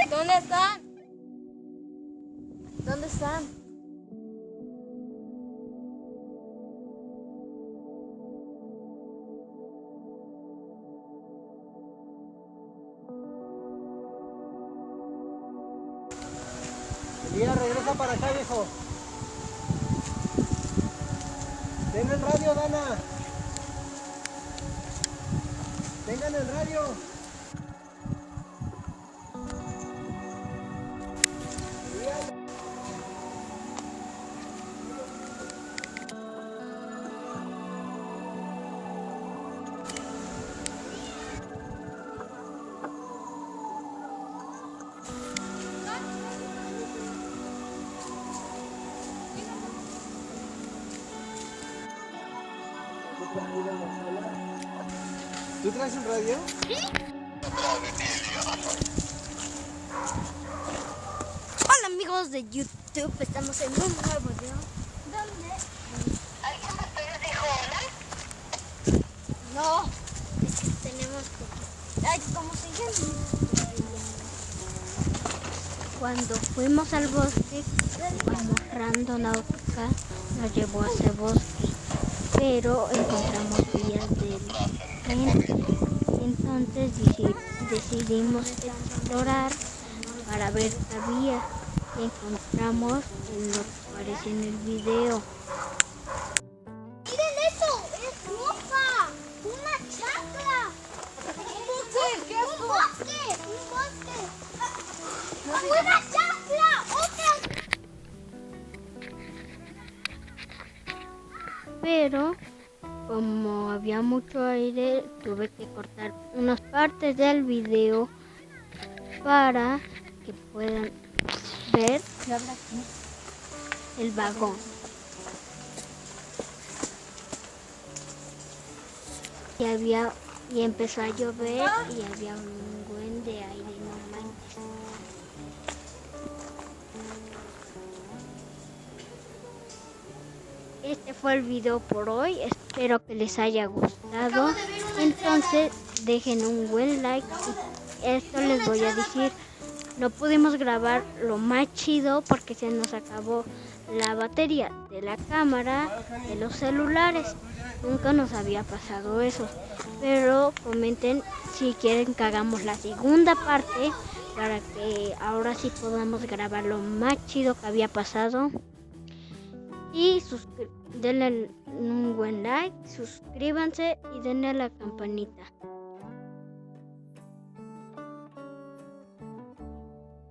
¿Dónde están? ¿Dónde están? Elías, regresa para acá, viejo. Ten el radio, Dana. Tengan el radio. Elías. ¿Tú traes un radio? Hola amigos de YouTube, estamos en un nuevo video. ¿Dónde? ¿Alguien de ustedes dijo hola? No, es que tenemos que... Ay, ¿cómo se llama? Cuando fuimos al bosque, cuando Randonáutica nos llevó a ese bosque, pero encontramos vías del tren. Entonces decidimos explorar para ver qué había y encontramos lo que aparece en el video. ¡Miren eso! ¡Es ropa! ¡Una chacra! ¿Un bosque? ¿Qué es ¡Un bosque! ¡Una chacra! ¡Otra! Pero como había mucho aire, tuve que cortar unas partes del video para que puedan ver el vagón. Y empezó a llover y había un buen de aire, no manches. Este fue el video por hoy, espero que les haya gustado. Entonces dejen un buen like. Y esto les voy a decir, no pudimos grabar lo más chido porque se nos acabó la batería de la cámara, de los celulares. Nunca nos había pasado eso. Pero comenten si quieren que hagamos la segunda parte para que ahora sí podamos grabar lo más chido que había pasado. Y denle un buen like, suscríbanse y denle a la campanita.